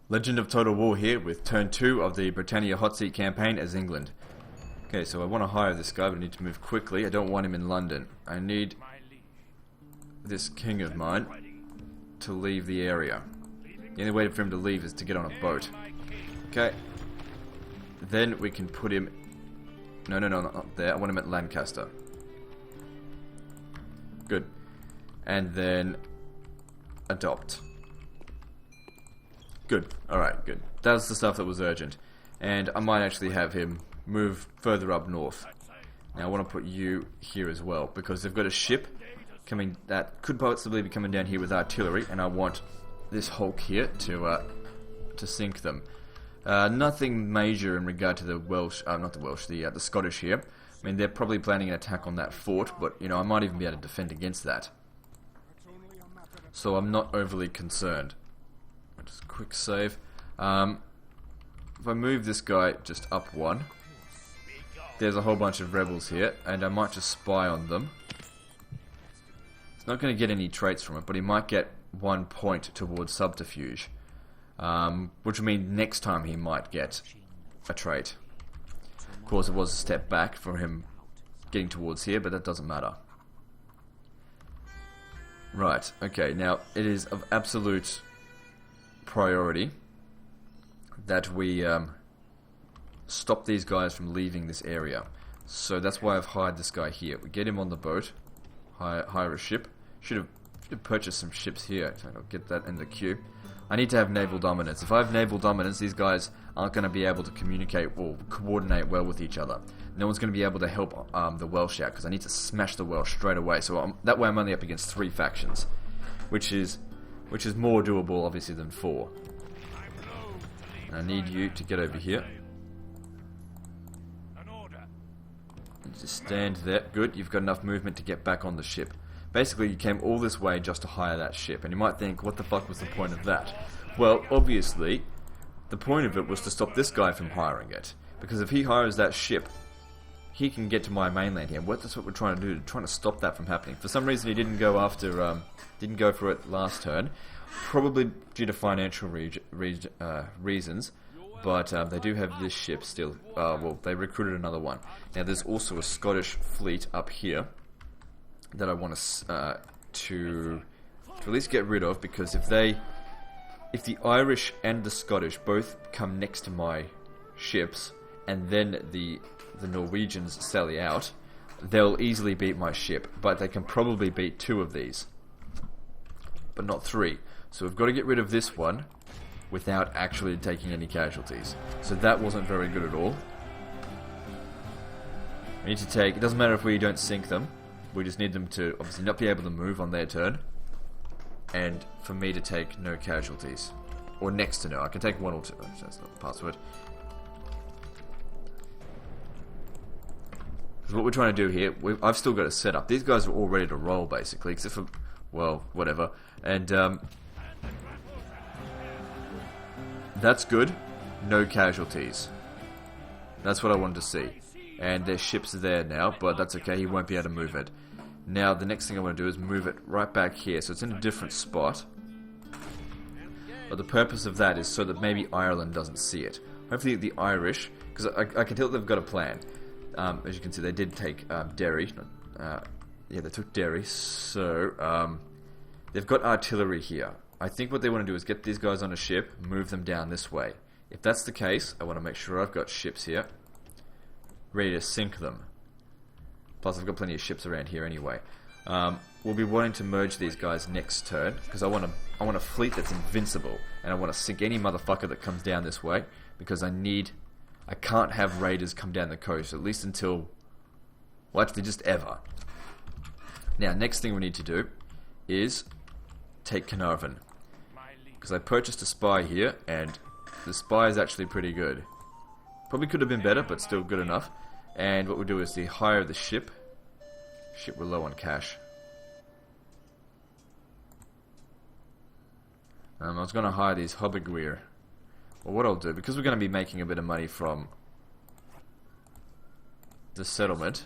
Legend of Total War here with turn 2 of the Britannia Hotseat campaign as England. Okay, so I want to hire this guy, but I need to move quickly. I don't want him in London. I need this king of mine to leave the area. The only way for him to leave is to get on a boat. Okay. Then we can put him... No, not there. I want him at Lancaster. Good. And then... adopt. Good. Alright, good. That's the stuff that was urgent. And I might actually have him move further up north. Now I want to put you here as well, because they've got a ship coming that could possibly be coming down here with artillery, and I want this hulk here to sink them. Nothing major in regard to the Welsh, not the Welsh, the Scottish here. I mean, they're probably planning an attack on that fort, but, you know, I might even be able to defend against that. So I'm not overly concerned. Just quick save. If I move this guy just up one, there's a whole bunch of rebels here, and I might just spy on them. It's not going to get any traits from it, but he might get 1 point towards subterfuge. Which will mean next time he might get a trait. Of course, it was a step back for him getting towards here, but that doesn't matter. Right, okay, now it is of absolute priority that we stop these guys from leaving this area. So that's why I've hired this guy here. We get him on the boat, hire a ship. Should have purchased some ships here, so I'll get that in the queue. I need to have naval dominance. If I have naval dominance, these guys aren't going to be able to communicate or coordinate well with each other. No one's going to be able to help the Welsh out, because I need to smash the Welsh straight away. So that way I'm only up against 3 factions, which is more doable, obviously, than 4. I need you to get over here. And just stand there. Good, you've got enough movement to get back on the ship. Basically, you came all this way just to hire that ship, and you might think, what the fuck was the point of that? Well, obviously, the point of it was to stop this guy from hiring it. Because if he hires that ship, he can get to my mainland here. That's what we're trying to do, trying to stop that from happening. For some reason, he didn't go after, didn't go for it last turn. Probably due to financial reasons, but they do have this ship still. Well, they recruited another one. Now, there's also a Scottish fleet up here that I want to at least get rid of, because if the Irish and the Scottish both come next to my ships, and then the Norwegians sally out, they'll easily beat my ship, but they can probably beat 2 of these, but not 3. So we've got to get rid of this one without actually taking any casualties. So that wasn't very good at all. We need to take... It doesn't matter if we don't sink them. We just need them to obviously not be able to move on their turn, and for me to take no casualties. Or next to no. I can take 1 or 2. That's not the password. Because what we're trying to do here, I've still got a setup. These guys are all ready to roll, basically, except for, well, whatever. And that's good. No casualties. That's what I wanted to see. And their ships are there now, but that's okay, he won't be able to move it. Now, the next thing I want to do is move it right back here, so it's in a different spot. But the purpose of that is so that maybe Ireland doesn't see it. Hopefully the Irish, because I can tell they've got a plan. As you can see, they did take Derry. Yeah, they took Derry, so they've got artillery here. I think what they want to do is get these guys on a ship, move them down this way. If that's the case, I want to make sure I've got ships here ready to sink them. Plus, I've got plenty of ships around here anyway. We'll be wanting to merge these guys next turn, because I want a fleet that's invincible, and I want to sink any motherfucker that comes down this way, because I can't have raiders come down the coast, at least until, well, actually just ever. Now, next thing we need to do is take Carnarvon, because I purchased a spy here, and the spy is actually pretty good. Probably could have been better, but still good enough. And what we'll do is the hire the ship. Ship, we're low on cash. I was going to hire these Hobbeguir. Well, what I'll do, because we're going to be making a bit of money from the settlement,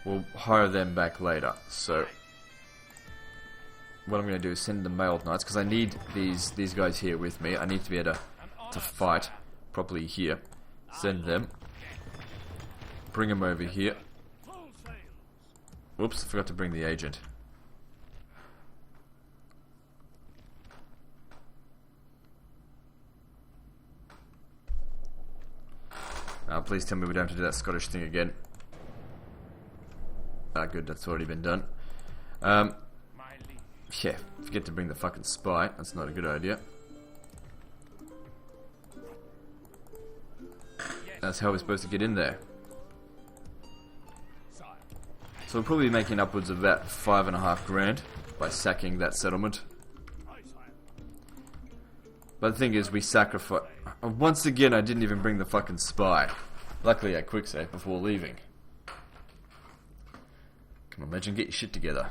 we'll hire them back later. So what I'm going to do is send the mailed knights, because I need these guys here with me. I need to be able to fight properly here. Send them. Bring them over here. Whoops, I forgot to bring the agent. Please tell me we don't have to do that Scottish thing again. Good, that's already been done. Yeah, forget to bring the fucking spy. That's not a good idea. That's how we're supposed to get in there. So we'll probably be making upwards of about 5.5 grand by sacking that settlement. But the thing is, we sacrifice. Once again, I didn't even bring the fucking spy. Luckily, I quick save before leaving. Come on, Legend, get your shit together.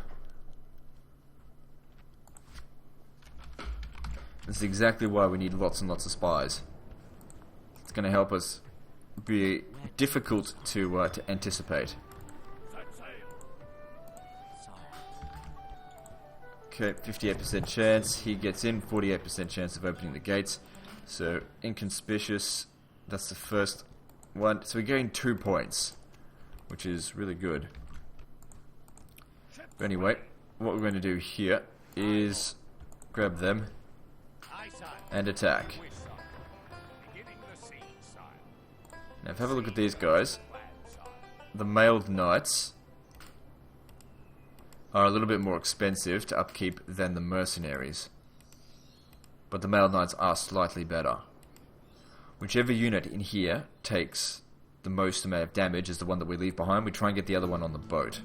This is exactly why we need lots and lots of spies. It's going to help us be difficult to anticipate. Okay, 58% chance. He gets in. 48% chance of opening the gates. So, inconspicuous. That's the first one. So we gain 2 points, which is really good. But anyway, what we're going to do here is grab them and attack. Now, if you have a look at these guys, the mailed knights are a little bit more expensive to upkeep than the mercenaries. But the mailed knights are slightly better. Whichever unit in here takes the most amount of damage is the one that we leave behind. We try and get the other one on the boat.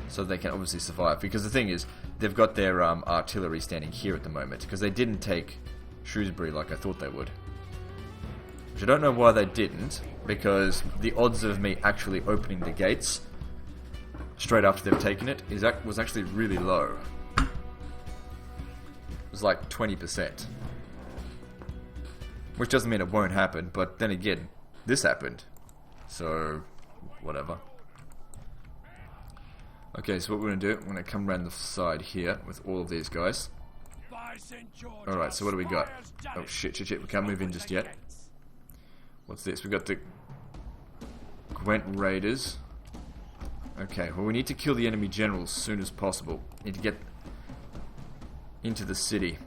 So they can obviously survive. Because the thing is, they've got their artillery standing here at the moment. Because they didn't take Shrewsbury like I thought they would. Which I don't know why they didn't. Because the odds of me actually opening the gates straight after they've taken it was actually really low. It was like 20%. Which doesn't mean it won't happen, but then again, this happened. So, whatever. Okay, so what we're going to do, I'm going to come around the side here with all of these guys. Alright, so what do we got? Oh shit, we can't move in just yet. What's this? We got the Gwent Raiders. Okay, well we need to kill the enemy general as soon as possible. Need to get into the city.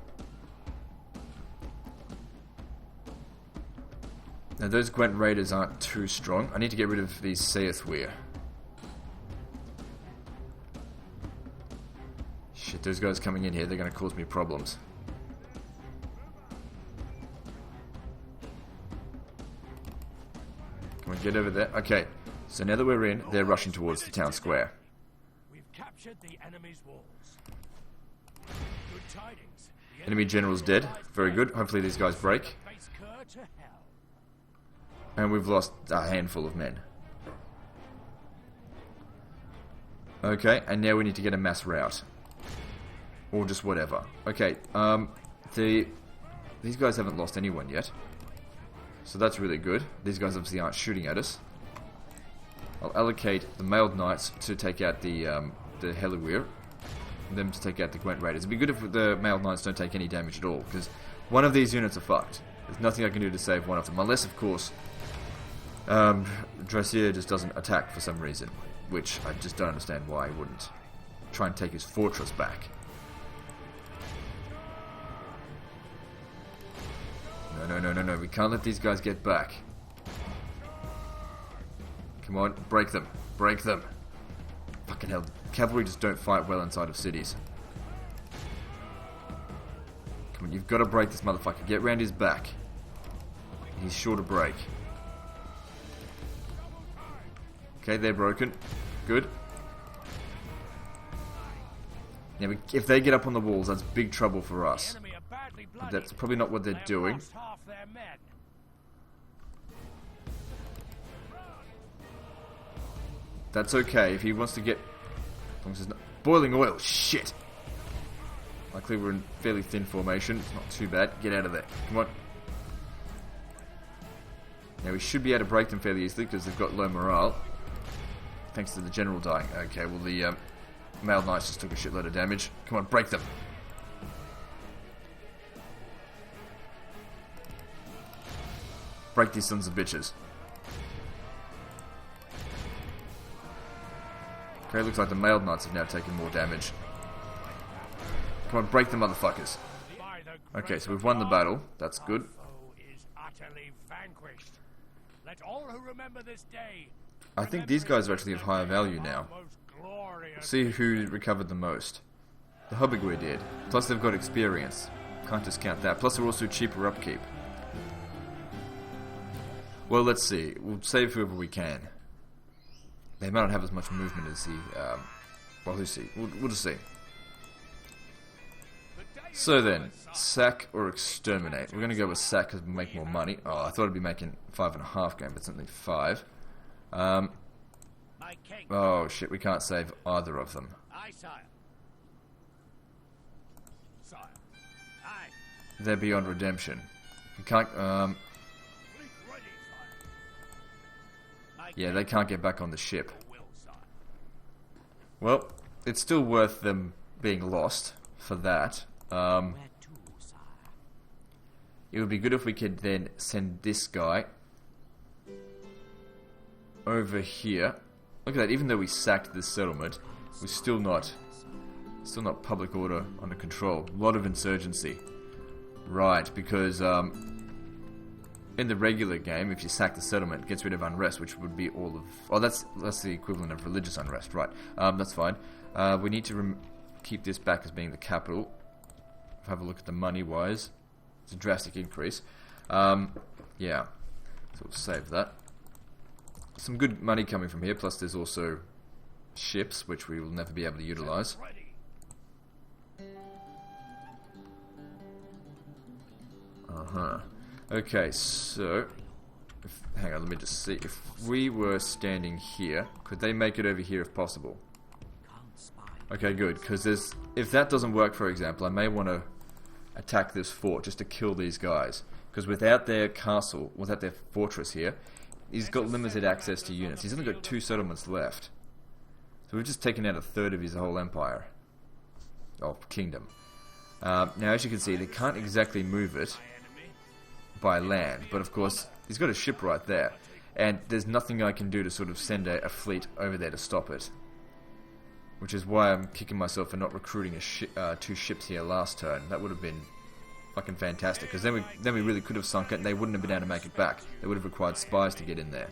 Now those Gwent Raiders aren't too strong. I need to get rid of these Seathweir. Shit, those guys coming in here, they're going to cause me problems. Come on, get over there. Okay, so now that we're in, they're rushing towards the town square. We've captured the enemy's walls. Good tidings. Enemy general's dead. Very good. Hopefully these guys break. And we've lost a handful of men. Okay, and now we need to get a mass rout. Or just whatever. Okay, these guys haven't lost anyone yet. So that's really good. These guys obviously aren't shooting at us. I'll allocate the mailed knights to take out the Helliweir. Them to take out the Gwent Raiders. It'd be good if the mailed knights don't take any damage at all. Because one of these units are fucked. There's nothing I can do to save one of them. Unless, of course, Dressier just doesn't attack for some reason. Which I just don't understand why he wouldn't. Try and take his fortress back. No. We can't let these guys get back. Come on, break them. Break them. Fucking hell. Cavalry just don't fight well inside of cities. Come on, you've got to break this motherfucker. Get round his back. He's sure to break. Okay, they're broken. Good. Now, if they get up on the walls, that's big trouble for us. But that's probably not what they're doing. That's okay. If he wants to get... As long as there's not... Boiling oil! Shit! Luckily we're in fairly thin formation. It's not too bad. Get out of there. Come on. Now we should be able to break them fairly easily because they've got low morale. Thanks to the general dying. Okay, well Mailed Knights just took a shitload of damage. Come on, break them. Break these sons of bitches. Okay, looks like the Mailed Knights have now taken more damage. Come on, break the motherfuckers. Okay, so we've won the battle. That's good. Let all who remember this day I think these guys are actually of higher value now. See who recovered the most. The Hobigwe did. Plus they've got experience. Can't discount that. Plus they're also cheaper upkeep. Well, let's see. We'll save whoever we can. They might not have as much movement as the... well, who's see? We'll just see. So then, sack or exterminate. We're going to go with sack because we make more money. Oh, I thought I'd be making 5.5 grand, but it's only 5. Oh shit, we can't save either of them. They're beyond redemption. We can't, yeah, they can't get back on the ship. Well, it's still worth them being lost for that. It would be good if we could then send this guy over here. Look at that, even though we sacked this settlement, we're still not public order under control. A lot of insurgency. Right, because in the regular game, if you sack the settlement, it gets rid of unrest, which would be all of... Oh, that's the equivalent of religious unrest, right. That's fine. We need to keep this back as being the capital. Have a look at the money-wise. It's a drastic increase. Yeah. So we'll save that. Some good money coming from here, plus there's also ships, which we will never be able to utilize. Okay, so... hang on, let me just see. If we were standing here, could they make it over here if possible? Okay, good, because if that doesn't work, for example, I may want to attack this fort just to kill these guys. Because without their castle, without their fortress here, he's got limited access to units. He's only got 2 settlements left. So we've just taken out a third of his whole empire. Oh, kingdom. Now, as you can see, they can't exactly move it by land, but of course, he's got a ship right there. And there's nothing I can do to sort of send a fleet over there to stop it. Which is why I'm kicking myself for not recruiting 2 ships here last turn. That would have been fucking fantastic, because then we really could have sunk it and they wouldn't have been able to make it back. They would have required spies to get in there.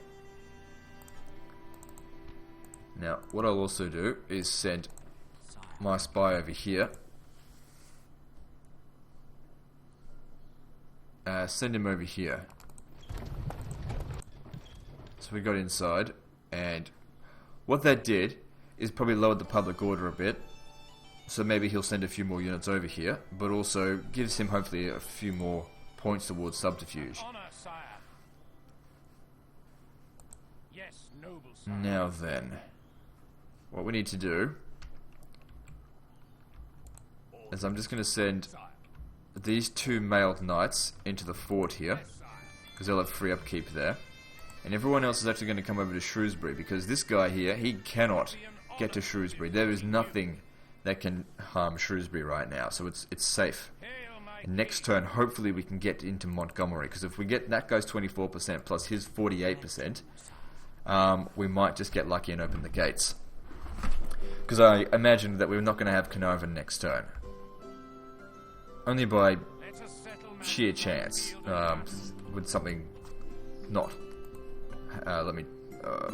Now, what I'll also do is send my spy over here. Send him over here. So we got inside, and what that did is probably lowered the public order a bit. So maybe he'll send a few more units over here, but also gives him hopefully a few more points towards subterfuge. Now then, what we need to do is I'm just going to send these 2 mailed knights into the fort here, because they'll have free upkeep there. And everyone else is actually going to come over to Shrewsbury, because this guy here, he cannot get to Shrewsbury. There is nothing that can harm Shrewsbury right now, so it's safe. And next turn, hopefully we can get into Montgomery, because if we get that guy's 24% plus his 48%, we might just get lucky and open the gates. Because I imagine that we're not going to have Carnarvon next turn. Only by sheer chance, with something not...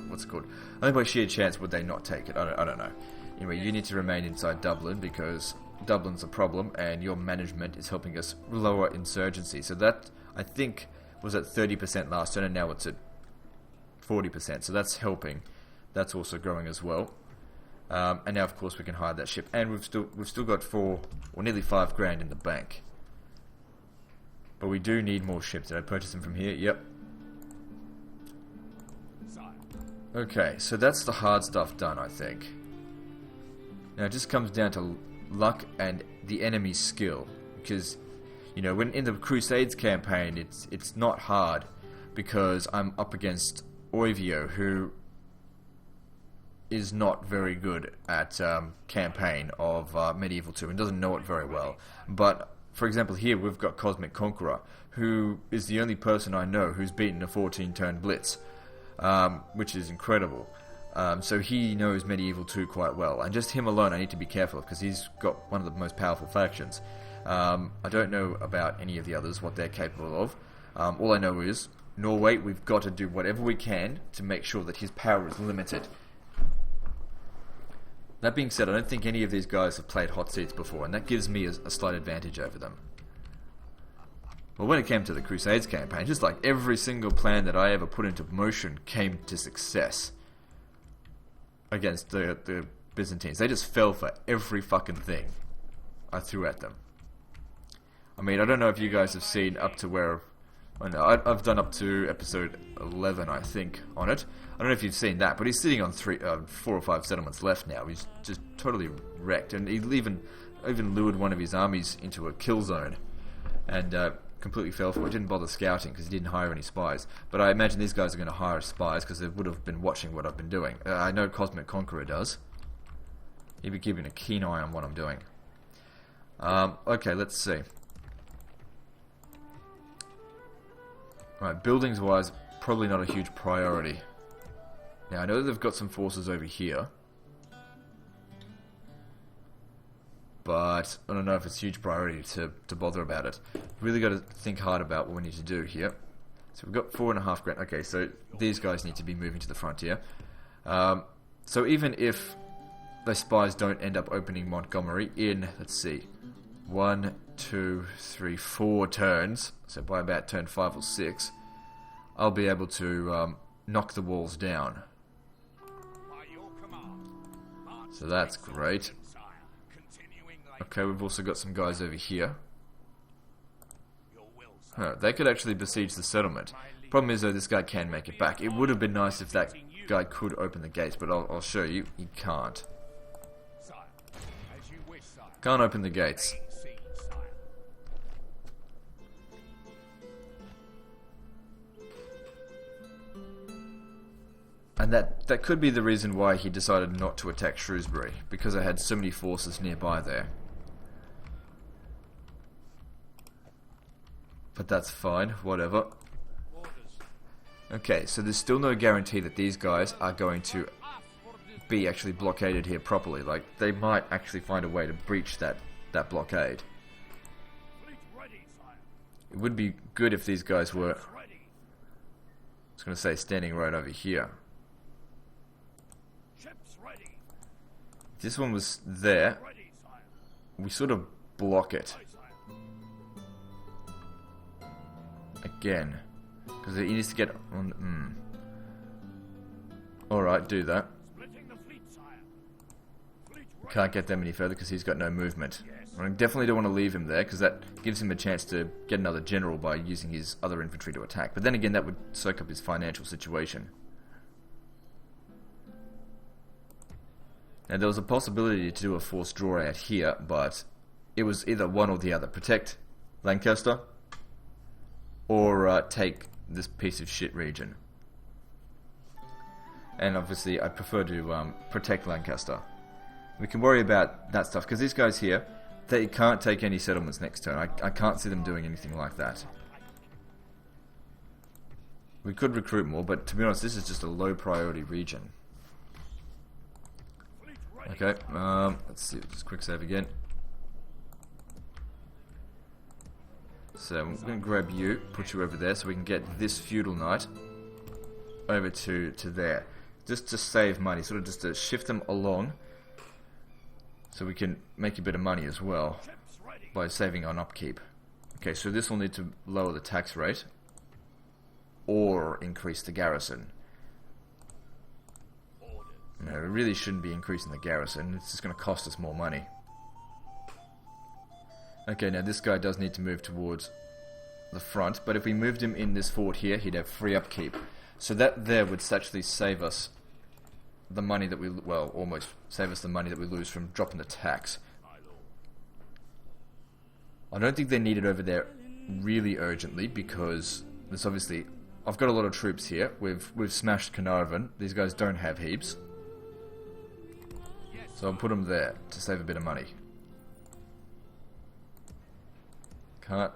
what's it called? Only by sheer chance would they not take it. I don't know. Anyway, you need to remain inside Dublin because Dublin's a problem and your management is helping us lower insurgency. So that, I think, was at 30% last turn and now it's at 40%. So that's helping. That's also growing as well. And now, of course, we can hire that ship. And we've still got nearly 5 grand in the bank. But we do need more ships. Did I purchase them from here? Yep. Okay, so that's the hard stuff done, I think. Now it just comes down to luck and the enemy's skill. Because, you know, when in the Crusades campaign, it's not hard. Because I'm up against Oivio, who is not very good at campaign of Medieval 2 and doesn't know it very well. But, for example, here we've got Cosmic Conqueror, who is the only person I know who's beaten a 14-turn blitz, which is incredible. So he knows Medieval 2 quite well, and just him alone I need to be careful of, because he's got one of the most powerful factions. I don't know about any of the others, what they're capable of. All I know is, Norway, we've got to do whatever we can to make sure that his power is limited. That being said, I don't think any of these guys have played Hotseats before, and that gives me a slight advantage over them. Well, when it came to the Crusades campaign, just like every single plan that I ever put into motion came to success against the Byzantines. They just fell for every fucking thing I threw at them. I mean, I don't know if you guys have seen up to where... I've done up to episode 11, I think, on it. I don't know if you've seen that, but he's sitting on 4 or 5 settlements left now. He's just totally wrecked, and he even lured one of his armies into a kill zone, and completely fell for it. Didn't bother scouting because he didn't hire any spies. But I imagine these guys are going to hire spies because they would have been watching what I've been doing. I know Cosmic Conqueror does. He'd be keeping a keen eye on what I'm doing. Okay, let's see. Right, buildings-wise, probably not a huge priority. Now, I know that they've got some forces over here, but I don't know if it's a huge priority to bother about it. Really got to think hard about what we need to do here. So we've got 4.5 grand. Okay, so these guys need to be moving to the frontier. So even if the spies don't end up opening Montgomery in, let's see, 1, 2, 3, 4 turns, so by about turn 5 or 6, I'll be able to knock the walls down. So that's great. Okay, we've also got some guys over here. They could actually besiege the settlement. Problem is, though, this guy can make it back. It would have been nice if that guy could open the gates, but I'll show you. He can't. Can't open the gates. And that could be the reason why he decided not to attack Shrewsbury, because I had so many forces nearby there. But that's fine, whatever. Okay, so there's still no guarantee that these guys are going to be actually blockaded here properly. Like, they might actually find a way to breach that blockade. It would be good if these guys were, I was going to say, standing right over here. If this one was there, we sort of block it. Again. Because he needs to get on... Alright, do that. Can't get them any further because he's got no movement. I definitely don't want to leave him there, because that gives him a chance to get another general by using his other infantry to attack. But then again, that would soak up his financial situation. Now, there was a possibility to do a forced draw out here, but it was either one or the other. Protect Lancaster, or take this piece of shit region. And obviously, I prefer to protect Lancaster. We can worry about that stuff, because these guys here, they can't take any settlements next turn. I can't see them doing anything like that. We could recruit more, but to be honest, this is just a low priority region. Okay, let's see, just quick save again. So I'm going to grab you, put you over there, so we can get this feudal knight over to there. Just to save money, sort of just to shift them along, so we can make a bit of money as well by saving on upkeep. Okay, so this will need to lower the tax rate or increase the garrison. No, we really shouldn't be increasing the garrison. It's just going to cost us more money. Okay, now this guy does need to move towards the front, but if we moved him in this fort here, he'd have free upkeep. So that there would actually save us the money that we, well, almost save us the money that we lose from dropping the tax. I don't think they need it over there really urgently, because there's obviously, I've got a lot of troops here. We've smashed Carnarvon. These guys don't have heaps. So I'll put them there to save a bit of money. Can't.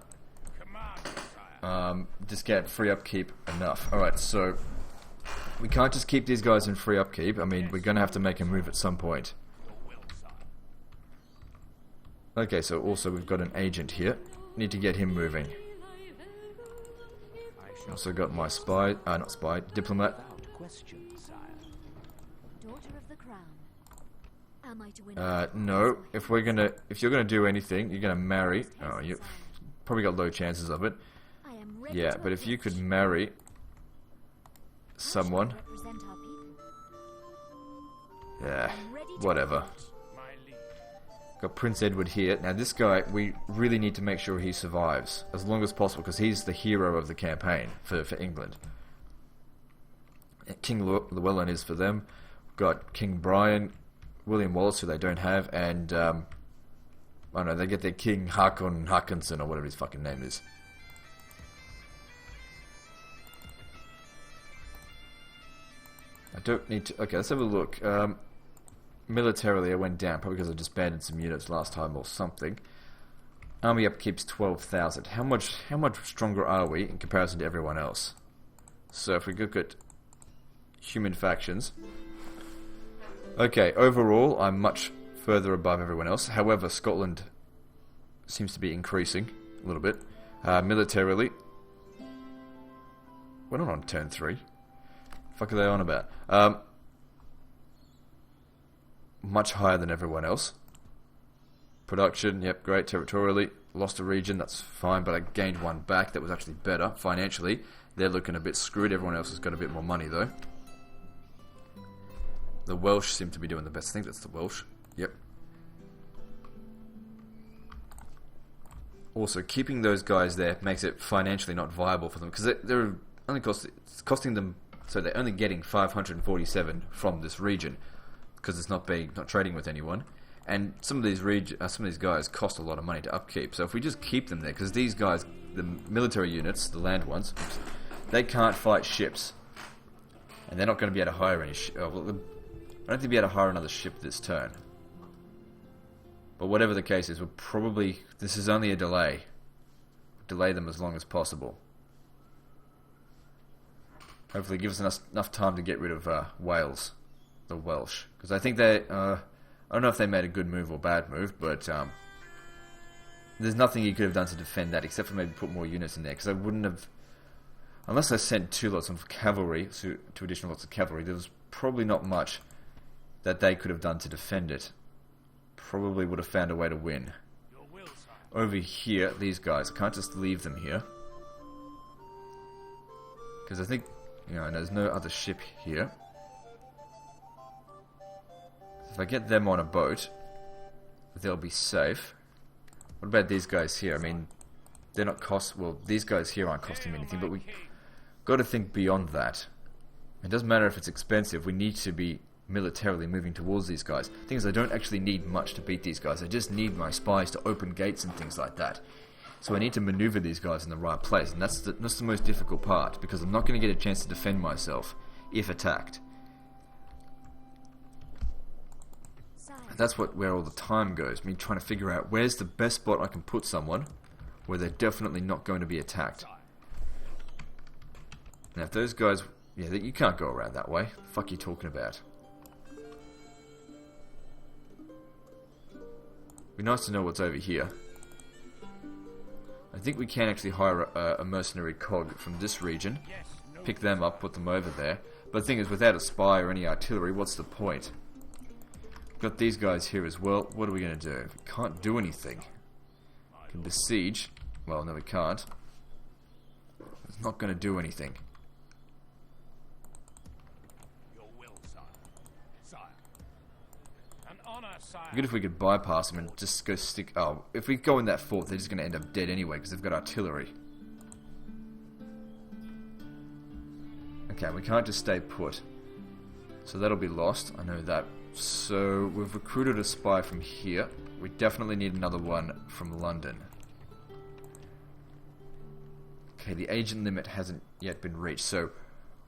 Just get free upkeep enough. Alright, so we can't just keep these guys in free upkeep. I mean, we're going to have to make a move at some point. Okay, so also we've got an agent here. Need to get him moving. Also got my spy, not spy, diplomat. No. If you're gonna do anything, you're gonna marry. Oh, you probably got low chances of it. Yeah, but if you could marry someone, yeah, whatever. Got Prince Edward here. Now this guy, we really need to make sure he survives as long as possible because he's the hero of the campaign for England. King Llewellyn is for them. We've got King Brian, William Wallace, who they don't have, and I don't know, they get their King Håkon or whatever his fucking name is. I don't need to. Okay, let's have a look. Militarily, I went down, probably because I disbanded some units last time or something. Army upkeep's 12,000. How much stronger are we in comparison to everyone else? So if we look at human factions, okay, overall I'm much further above everyone else. However, Scotland seems to be increasing a little bit. Militarily, we're not on turn 3. Fuck are they on about? Much higher than everyone else. Production, yep, great. Territorially, lost a region, that's fine, but I gained one back that was actually better. Financially, they're looking a bit screwed. Everyone else has got a bit more money, though. The Welsh seem to be doing the best. I think that's the Welsh. Yep. Also, keeping those guys there makes it financially not viable for them, because they're only costing them, so they're only getting 547 from this region, because it's not trading with anyone, and some of these guys cost a lot of money to upkeep. So if we just keep them there, because these guys, the military units, the land ones, they can't fight ships, and they're not going to be able to hire any. I don't think they'll be able to hire another ship this turn. But whatever the case is, this is only a delay. Delay them as long as possible. Hopefully, it gives us enough time to get rid of Wales. The Welsh, because I think I don't know if they made a good move or bad move, but there's nothing you could have done to defend that except for maybe put more units in there, because I wouldn't have, unless I sent 2 lots of cavalry, 2 additional lots of cavalry, there was probably not much that they could have done to defend it. Probably would have found a way to win. Over here, these guys, I can't just leave them here, because I think, there's no other ship here. If I get them on a boat, they'll be safe. What about these guys here? I mean, they're not these guys here aren't costing me anything, but we got to think beyond that. It doesn't matter if it's expensive, we need to be militarily moving towards these guys. The thing is, I don't actually need much to beat these guys, I just need my spies to open gates and things like that. So I need to maneuver these guys in the right place, and that's the most difficult part, because I'm not going to get a chance to defend myself if attacked. That's where all the time goes, me trying to figure out where's the best spot I can put someone where they're definitely not going to be attacked. Now if those guys, you can't go around that way. The fuck are you talking about? It'd be nice to know what's over here. I think we can actually hire a mercenary cog from this region, pick them up, put them over there. But the thing is, without a spy or any artillery, what's the point? Got these guys here as well. What are we going to do? We can't do anything. We can besiege. Well, no, we can't. It's not going to do anything. Good if we could bypass them and just go stick. Oh, if we go in that fort, they're just going to end up dead anyway because they've got artillery. Okay, we can't just stay put. So that'll be lost. I know that. So we've recruited a spy from here. We definitely need another one from London. Okay, the agent limit hasn't yet been reached. So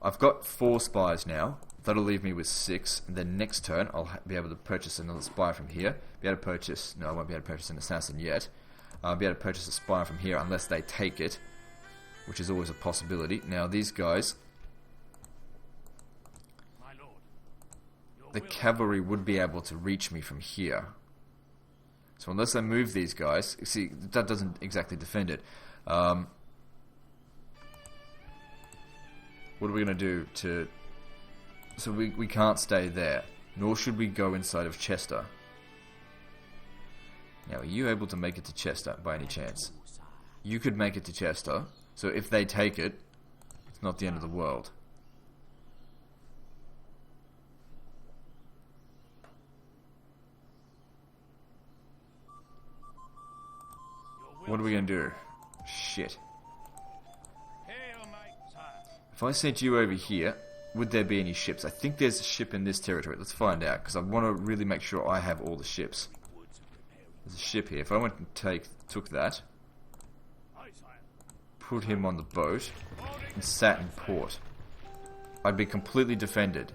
I've got 4 spies now. That'll leave me with 6. And then next turn, I'll be able to purchase another spy from here. Be able to purchase... No, I won't be able to purchase an assassin yet. I'll be able to purchase a spy from here unless they take it, which is always a possibility. Now, these guys... The cavalry would be able to reach me from here. So unless I move these guys... See, that doesn't exactly defend it. What are we going to do to... So we can't stay there. Nor should we go inside of Chester. Now, are you able to make it to Chester by any chance? You could make it to Chester. So if they take it, it's not the end of the world. What are we going to do? Shit. If I sent you over here, would there be any ships? I think there's a ship in this territory. Let's find out, because I want to really make sure I have all the ships. There's a ship here. If I went and took that, put him on the boat, and sat in port, I'd be completely defended.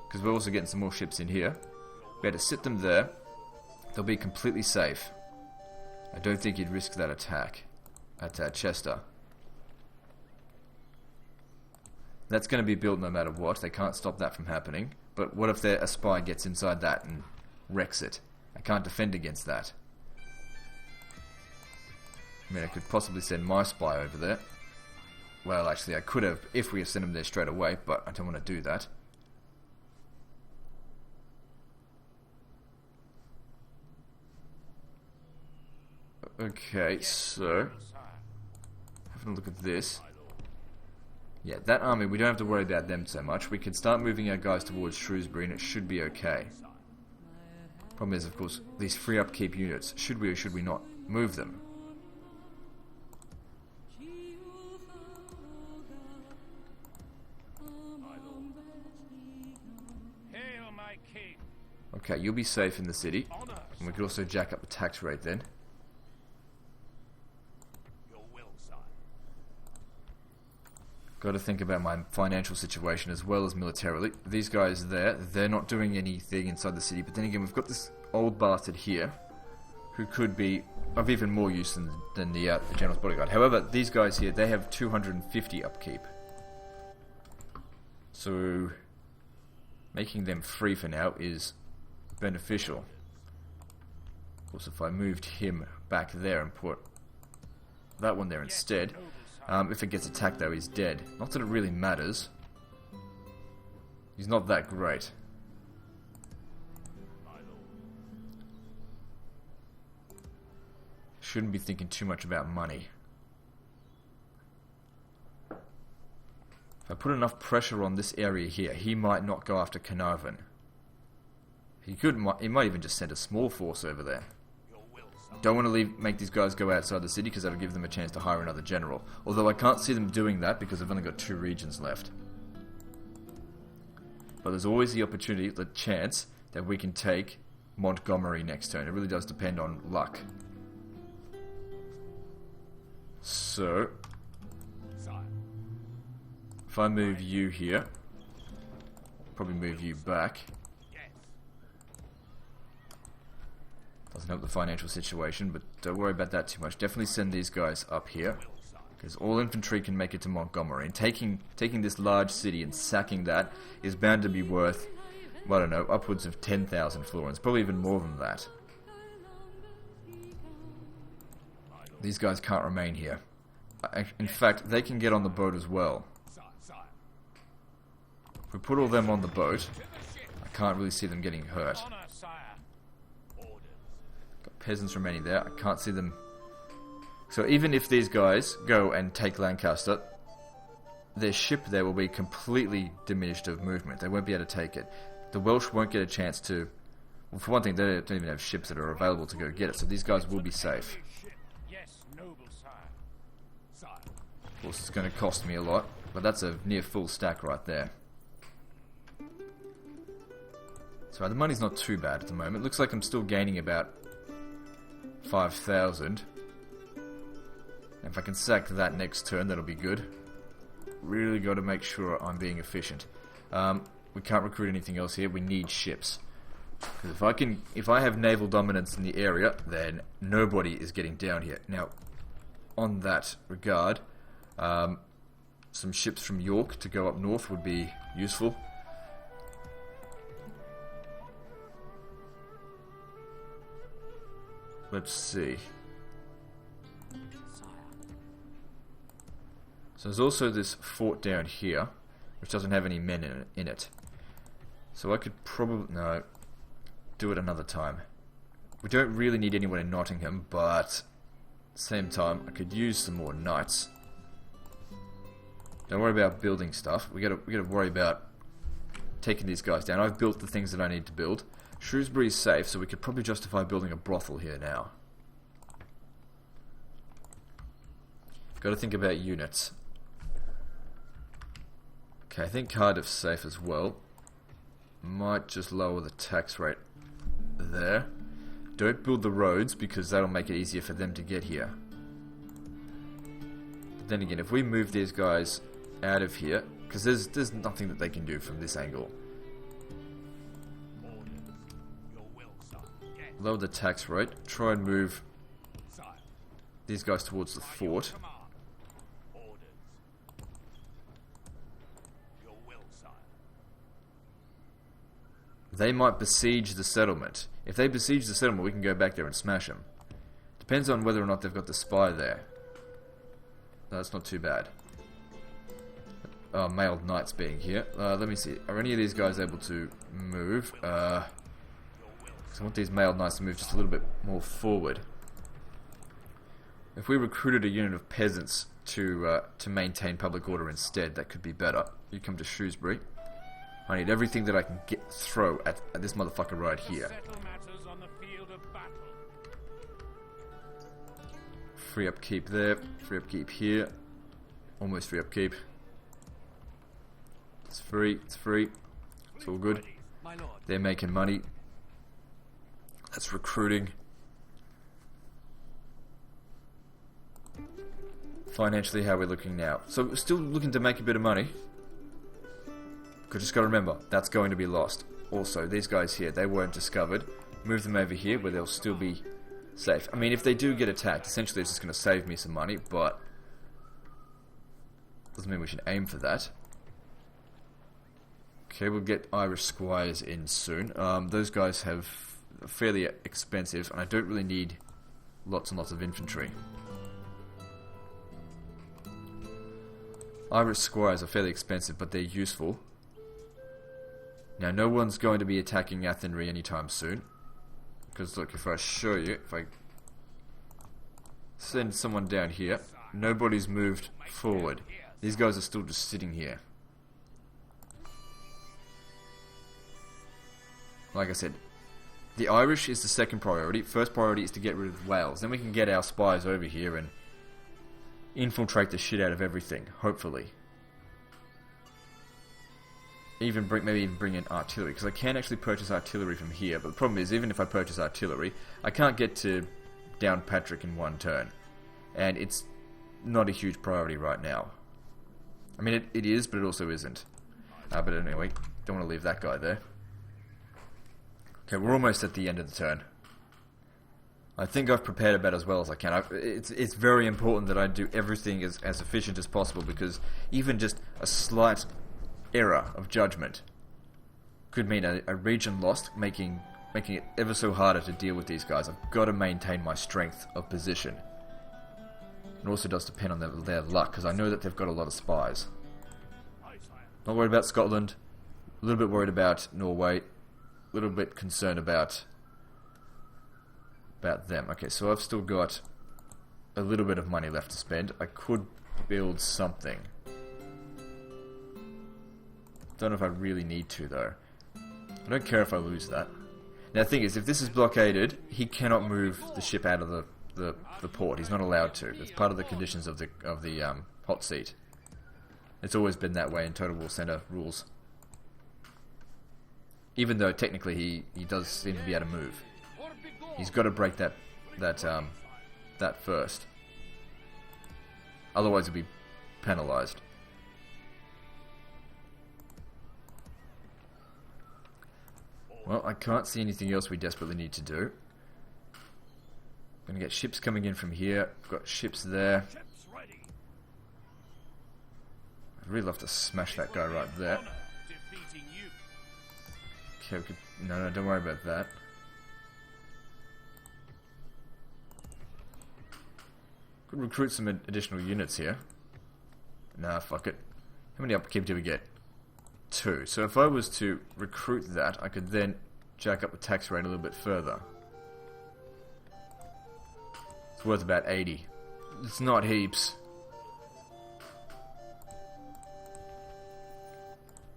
Because we're also getting some more ships in here. We had to sit them there. They'll be completely safe. I don't think you'd risk that attack at Chester. That's going to be built no matter what. They can't stop that from happening. But what if a spy gets inside that and wrecks it? I can't defend against that. I mean, I could possibly send my spy over there. Well, actually, I could have if we had sent him there straight away, but I don't want to do that. Okay, so... having a look at this. Yeah, that army, we don't have to worry about them so much. We can start moving our guys towards Shrewsbury and it should be okay. Problem is, of course, these free upkeep units. Should we or should we not move them? Okay, you'll be safe in the city. And we could also jack up the tax rate then. Got to think about my financial situation as well as militarily. These guys there, they're not doing anything inside the city. But then again, we've got this old bastard here who could be of even more use than the General's Bodyguard. However, these guys here, they have 250 upkeep. So, making them free for now is beneficial. Of course, if I moved him back there and put that one there instead... if it gets attacked though, he's dead. Not that it really matters. He's not that great. Shouldn't be thinking too much about money. If I put enough pressure on this area here, he might not go after Carnarvon. He might even just send a small force over there. Don't want to make these guys go outside the city because that'll give them a chance to hire another general. Although I can't see them doing that because they've only got 2 regions left. But there's always the opportunity, the chance, that we can take Montgomery next turn. It really does depend on luck. So, if I move you here, probably move you back. Doesn't help the financial situation, but don't worry about that too much. Definitely send these guys up here, because all infantry can make it to Montgomery. And taking this large city and sacking that is bound to be worth, I don't know, upwards of 10,000 florins, probably even more than that. These guys can't remain here. In fact, they can get on the boat as well. If we put all them on the boat, I can't really see them getting hurt. Peasants remaining there. I can't see them. So even if these guys go and take Lancaster, their ship there will be completely diminished of movement. They won't be able to take it. The Welsh won't get a chance to... Well, for one thing, they don't even have ships that are available to go get it, so these guys will be safe. Of course, it's going to cost me a lot, but that's a near full stack right there. So the money's not too bad at the moment. Looks like I'm still gaining about 5,000. If I can sack that next turn, that'll be good. Really got to make sure I'm being efficient. We can't recruit anything else here. We need ships. Because if I have naval dominance in the area, then nobody is getting down here. Now, on that regard, some ships from York to go up north would be useful. Let's see. So there's also this fort down here, which doesn't have any men in it. So I could probably... no, do it another time. We don't really need anyone in Nottingham, but at the same time, I could use some more knights. Don't worry about building stuff. We gotta worry about taking these guys down. I've built the things that I need to build. Shrewsbury's safe, so we could probably justify building a brothel here now. Got to think about units. Okay, I think Cardiff's safe as well. Might just lower the tax rate there. Don't build the roads because that'll make it easier for them to get here. But then again, if we move these guys out of here, because there's nothing that they can do from this angle. Lower the tax rate. Try and move these guys towards the fort. They might besiege the settlement. If they besiege the settlement, we can go back there and smash them. Depends on whether or not they've got the spy there. No, that's not too bad. Mailed knights being here. Let me see. Are any of these guys able to move? I want these mailed knights to move just a little bit more forward. If we recruited a unit of peasants to maintain public order instead, that could be better. You come to Shrewsbury. I need everything that I can throw at this motherfucker right here. Free upkeep there. Free upkeep here. Almost free upkeep. It's free. It's free. It's all good. They're making money. That's recruiting. Financially, how we're looking now. So we're still looking to make a bit of money. But just got to remember, that's going to be lost. Also, these guys here, they weren't discovered. Move them over here where they'll still be safe. I mean, if they do get attacked, essentially it's just going to save me some money, but doesn't mean we should aim for that. Okay, we'll get Irish squires in soon. Those guys have fairly expensive, and I don't really need lots and lots of infantry. Irish squires are fairly expensive, but they're useful. Now, no one's going to be attacking Athenry anytime soon. Because, look, if I show you, if I send someone down here, nobody's moved forward. These guys are still just sitting here. Like I said, the Irish is the second priority. First priority is to get rid of Wales. Then we can get our spies over here and infiltrate the shit out of everything, hopefully. Maybe even bring in artillery, because I can actually purchase artillery from here, but the problem is, even if I purchase artillery, I can't get to Downpatrick in one turn, and it's not a huge priority right now. I mean, it is, but it also isn't. But anyway, don't want to leave that guy there. Okay, we're almost at the end of the turn. I think I've prepared about as well as I can. It's very important that I do everything as efficient as possible, because even just a slight error of judgment could mean a region lost, making it ever so harder to deal with these guys. I've got to maintain my strength of position. It also does depend on their luck, because I know that they've got a lot of spies. Not worried about Scotland, a little bit worried about Norway, a little bit concerned about them. Okay, so I've still got a little bit of money left to spend. I could build something. Don't know if I really need to, though. I don't care if I lose that. Now, the thing is, if this is blockaded, he cannot move the ship out of the port. He's not allowed to. It's part of the conditions of the hot seat. It's always been that way in Total War Center rules. Even though technically he does seem to be able to move. He's got to break that first. Otherwise he'll be penalized. Well, I can't see anything else we desperately need to do. Gonna get ships coming in from here. We've got ships there. Ships ready. I'd really love to smash that guy right there. Honor defeating you. Okay, we could... No, don't worry about that. Could recruit some additional units here. Nah, fuck it. How many upkeep do we get? 2. So if I was to recruit that, I could then jack up the tax rate a little bit further. It's worth about 80. It's not heaps.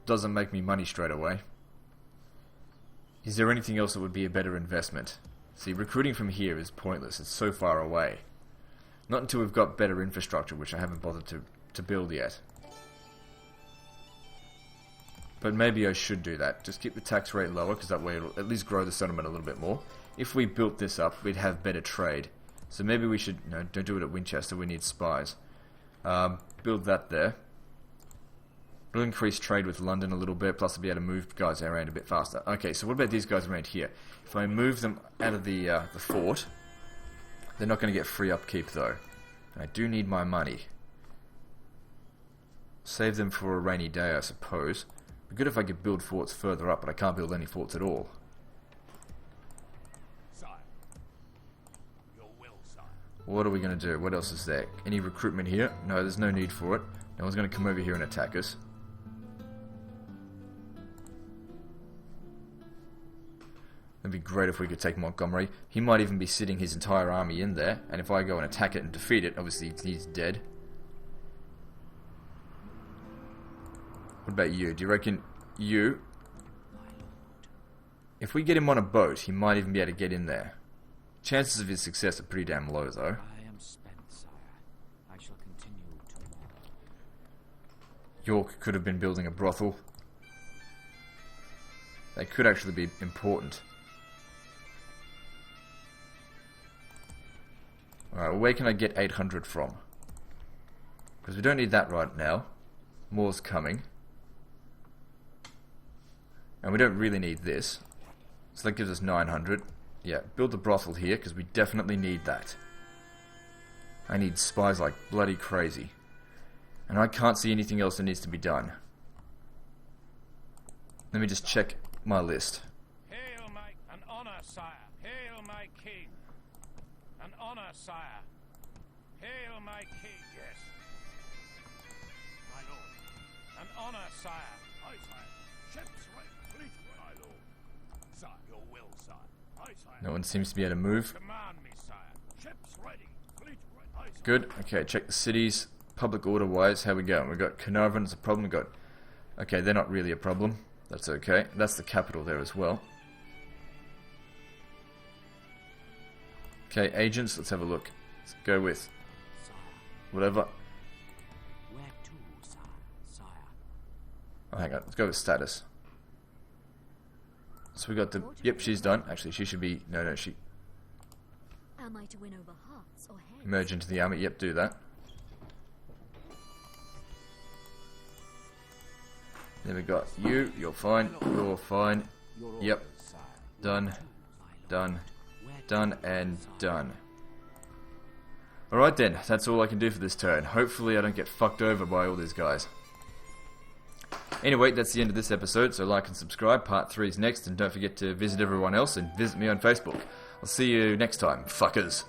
Doesn't make me money straight away. Is there anything else that would be a better investment? See, recruiting from here is pointless. It's so far away. Not until we've got better infrastructure, which I haven't bothered to build yet. But maybe I should do that. Just keep the tax rate lower, because that way it'll at least grow the settlement a little bit more. If we built this up, we'd have better trade. So maybe we should... No, don't do it at Winchester. We need spies. Build that there. We'll increase trade with London a little bit, plus I'll be able to move guys around a bit faster. Okay, so what about these guys around here? If I move them out of the fort, they're not going to get free upkeep, though. And I do need my money. Save them for a rainy day, I suppose. It'd be good if I could build forts further up, but I can't build any forts at all. Sire. Your will, sire. What are we going to do? What else is there? Any recruitment here? No, there's no need for it. No one's going to come over here and attack us. It'd be great if we could take Montgomery. He might even be sitting his entire army in there, and if I go and attack it and defeat it, obviously he's dead. What about you? Do you reckon you... If we get him on a boat, he might even be able to get in there. Chances of his success are pretty damn low, though. I am spent, sire. I shall continue tomorrow. York could have been building a brothel. They could actually be important. Alright, well, where can I get 800 from? Because we don't need that right now. More's coming. And we don't really need this. So that gives us 900. Yeah, build the brothel here, because we definitely need that. I need spies like bloody crazy. And I can't see anything else that needs to be done. Let me just check my list. Hail my... An honor, sire. Hail my king. An honor, sire. Hail my king. Yes. My lord. An honor, sire. Aye, sire. Ships right. Fleet right. My lord. Sire, your will, sire. Aye, sire. No one seems to be able to move. Command me, sire. Ships ready. Fleet right. Aye, sire. Good. Okay, check the cities. Public order-wise, how we going? We've got Carnarvon as a problem. We've got... Okay, they're not really a problem. That's okay. That's the capital there as well. Okay, agents, let's have a look. Let's go with Sire. whatever. Where to, sire? Sire. Oh, hang on. Let's go with status. So we got the... Yep, she's done. Actually, she should be... No, she... Am I to win over hearts or heads? Merge into the army. Yep, do that. Then we got you. You're fine. You're fine. Yep. Done. Done. Done and done. Alright then, that's all I can do for this turn. Hopefully I don't get fucked over by all these guys. Anyway, that's the end of this episode, so like and subscribe. Part 3 is next, and don't forget to visit everyone else and visit me on Facebook. I'll see you next time, fuckers.